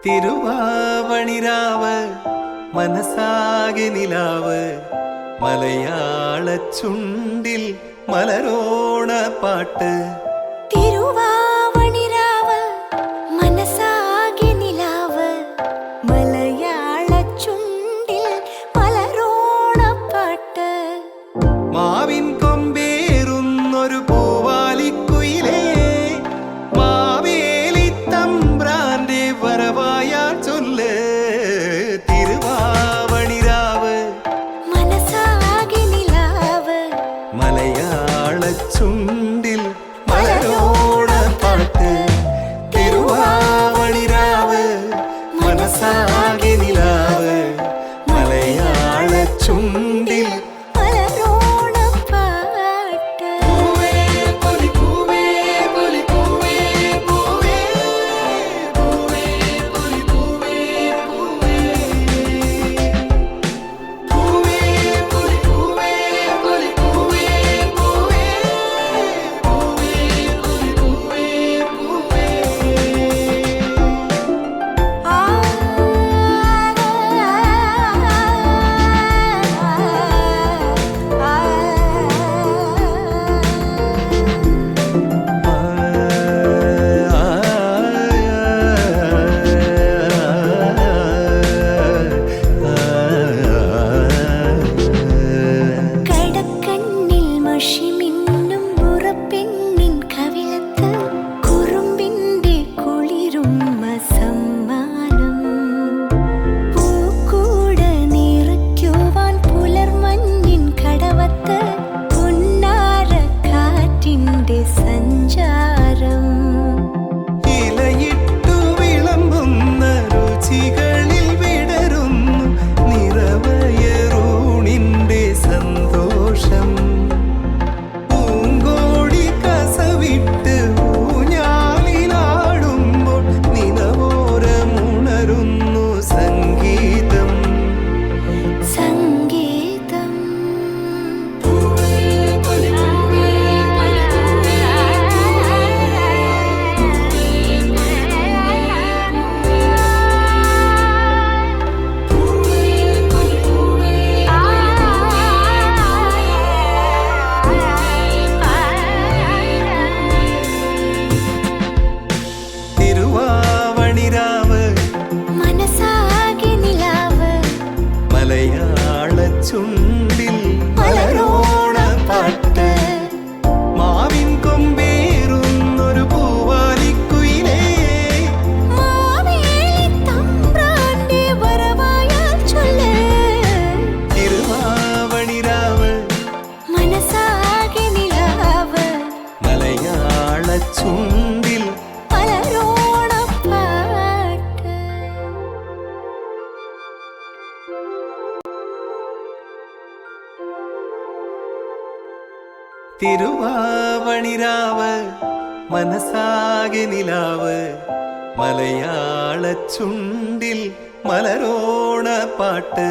തിരുവാവണിരാവ് മനസാകെ നിലാവ് മലയാള ചുണ്ടിൽ മലരോണ പാട്ട്. തിരുവാവണിരാവ് മനസാകെ നിലാവ് മലയാള ചുണ്ടിൽ മലരോണ പാട്ട്. മാവിൻ കൊമ്പേറുന്നൊരു പൂവാലിക്കുയിലേ മാവേലി തമ്പ്രാന്റെ വരവായാ ചൊല്ല്. തിരുവാവണിരാവ് മനസാകെ നിലാവ് മലയാള ചുണ്ടിൽ മലരോണ പാട്ട്. തിരുവാവണിരാവ് മനസാകെ നിലാവ് മലയാള ചുണ്ടിൽ മലരോണ പാട്ട്. പൂവേ പൊലി പൂവേ പൊലി പൂവേ പൂവേ പൂവേ പൊലി പൂവേ പൂവേ പൂവേ പൊലി പൂവേ പൊലി പൂവേ പൂവേ പൂവേ പൊലി പൂവേ പൂവേ. കടക്കണ്ണിൽ മഷിമിന്നും മുറപ്പെണ്ണിൻ കവിളത്ത് കുറുമ്പിന്റെ കുളിരുമ്മ സമ്മാനം. പൂക്കൂട നിറയ്ക്കുവാൻ പുലർമഞ്ഞിൻ കടവത്ത് പൊന്നാരക്കാറ്റിന്റെ സഞ്ചാരം. ഇലയിട്ടു വിളമ്പുന്ന രുചികളിൽ വിടരുന്നു നിറവയറൂണിന്റെ സന്തോഷം. പൂങ്കോടി കസവിട്ട് ഊഞ്ഞാലിലാടുമ്പോൾ നിലവോരമുണരുന്നു സംഗീതം. സംഗീതം. തിരുവാവണിരാവ് മനസാകെ നിലാവ് മലയാള ചുണ്ടിൽ മലരോണ പാട്ട്. മാവിൻ കൊമ്പേറുന്നൊരു പൂവാലിക്കുയിലേ മാവേലി തമ്പ്രാന്റെ വരവായാൽ ചൊല്ല്. തിരുവാവണിരാവ് മനസാകെ നിലാവ് മലയാള ചുണ്ടിൽ മലരോണ പാട്ട്. തിരുവാവണിരാവ് മനസാകെ നിലാവ് മലയാള ചുണ്ടിൽ മലരോണ പാട്ട്.